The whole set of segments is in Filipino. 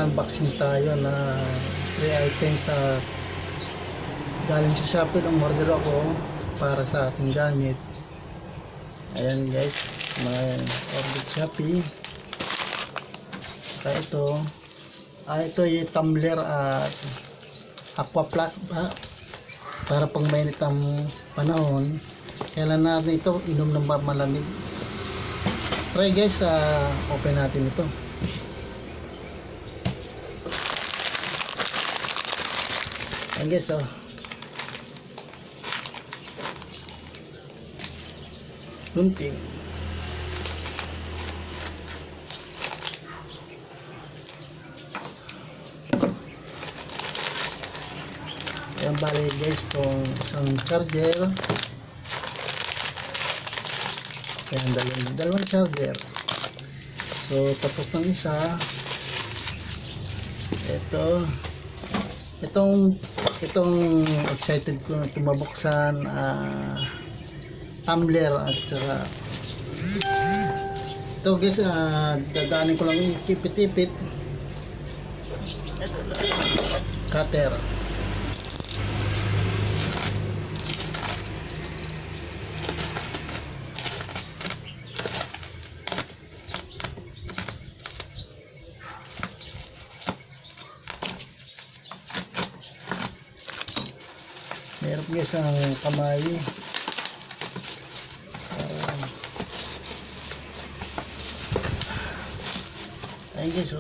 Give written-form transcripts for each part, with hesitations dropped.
mag-unboxing tayo na 3 items sa galing sa Shopee. Ang order ako para sa ating gamit. Ayan guys, mga order Shopee. Kaya ito yung tumbler at aqua plus para pang mainit ang panahon. Kailan natin ito inom ng malamig. Try guys, open natin ito. Ayan guys, gunting. Ayan, bali guys, itong isang charger. Ayan, dalawang charger. So tapos ng isa, itong excited ko na tumabuksan, tumbler at saka ito guys, dadaanin ko lang ikipit-ipit. Cutter. Meron guys ang kamay. Ayun guys,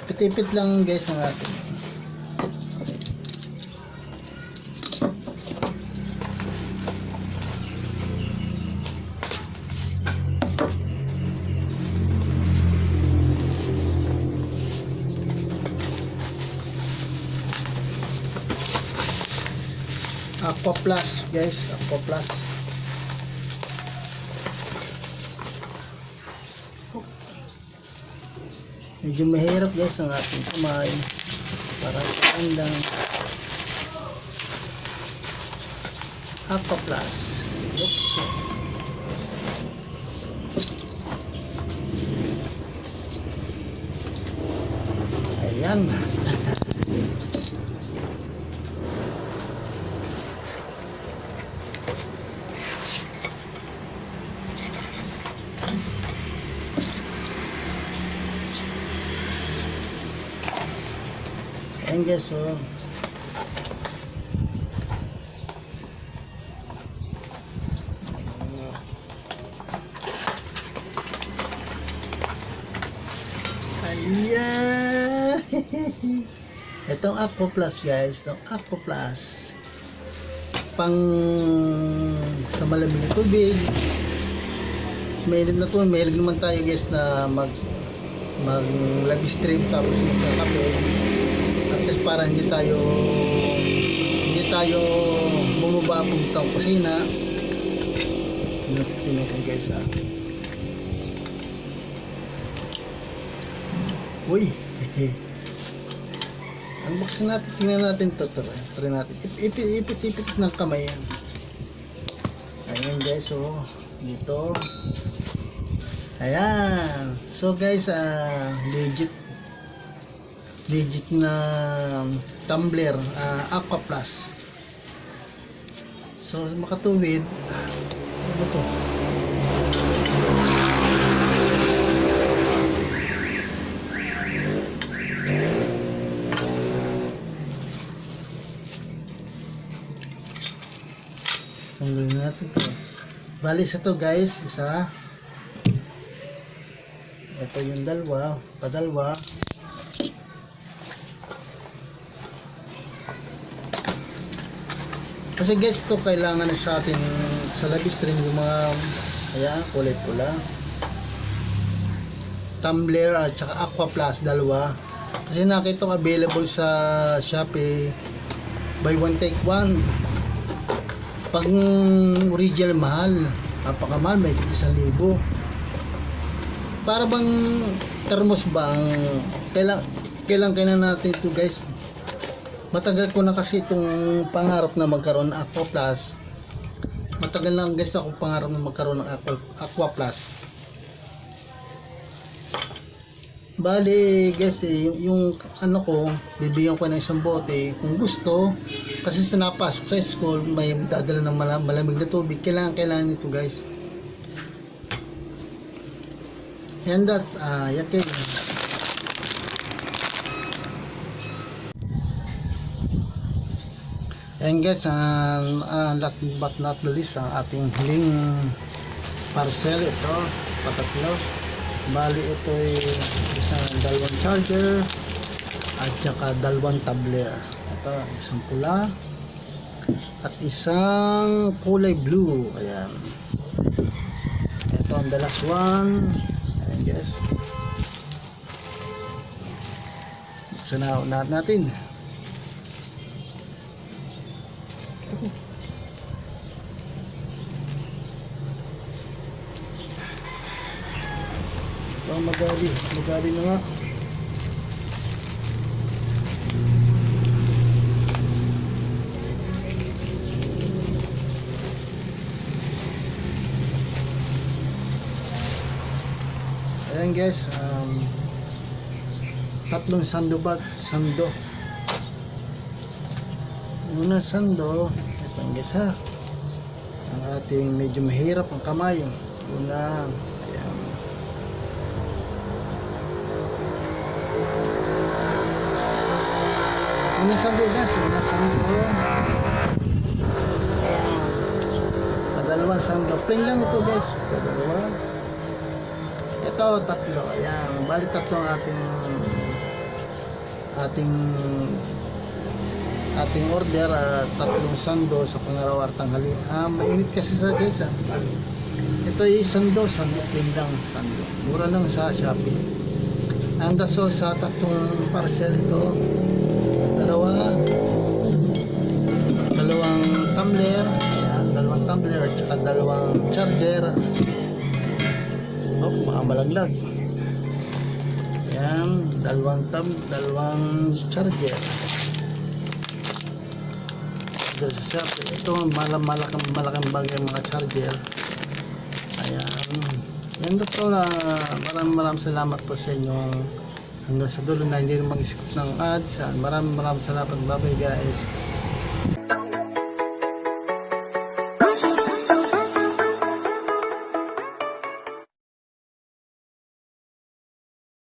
pitipit lang guys ang ating Aqua Plus guys, Aqua Plus. Medyo mahirap guys ang ating kamay para lang Aqua Plus. Ayan. Ayan guys, ayan. Itong Aqua Plus guys, itong Aqua Plus pang sa malamig na tubig. Meron na to, meron naman tayo guys na mag live stream tapos magkakape. At least para hindi tayo bumaba puntang kusina. Tingnan ko guys, uy. Unboxing natin, tingnan natin to. Try natin. Ipit ng kamay yan. Ayan guys, dito. Ayan. So guys, legit na tumbler, Aqua Plus. So makatuwid. Ano to? Tanggalin natin to. Bali sa to guys, isa. Ito yung padalwa. Kasi guys, to kailangan na sa atin sa live stream yung mga kulay pula. Tumbler at saka Aqua Plus, dalawa. Kasi nakita ko available sa Shopee buy one take one. Pag original mahal, napakamahal, may 1,000. Para bang thermos ba ang kailan natin ito guys. Matagal ko na kasi itong pangarap na magkaroon ng Aqua Plus. Matagal lang guys ako pangarap na magkaroon ng Aqua Plus. Bali, guys, yung ano ko, bibigyan ko ng isang bote kung gusto. Kasi sa napasok sa school, may dadala ng malamig na tubig. Kailangan nito, guys. And that's, yakin. And guys, last but not the least, ang ating huling parcel ito, patatlo. Bali ito ay dalawang charger at saka dalawang tabler. Ito, isang pula at isang kulay blue. Ayan. Ito ang the last one. Ayan guys. Buksan na natin. Magali na nga. Ayan guys, tatlong sando. Una sando, ito guys ha. Ang ating medyo mahirap ang kamay. Una, ayan. Una sando guys, una sando. Ayan. Padalawang sando. Plain lang ito guys, padalawa. Ito, tatlo. Ayan, bali tatlo ang ating order, tatlong sando sa pangaraw at tanghali. Mainit kasi sa guys ito ay sando plain lang, sando. Mura lang sa Shopee. And that's all sa tatlong parcel ito. Dalawang tumbler. Ayan, dalawang tumbler at saka dalawang charger. Oh, baka malaglag. Ayan, dalawang charger. Dito sa shop. Ito, malaking bagay mga charger. Ayan. Yan ito na. Maraming salamat po sa inyong hanggang sa dulo na hindi rin mag-skip ng ads. Maraming salamat. Bye bye guys.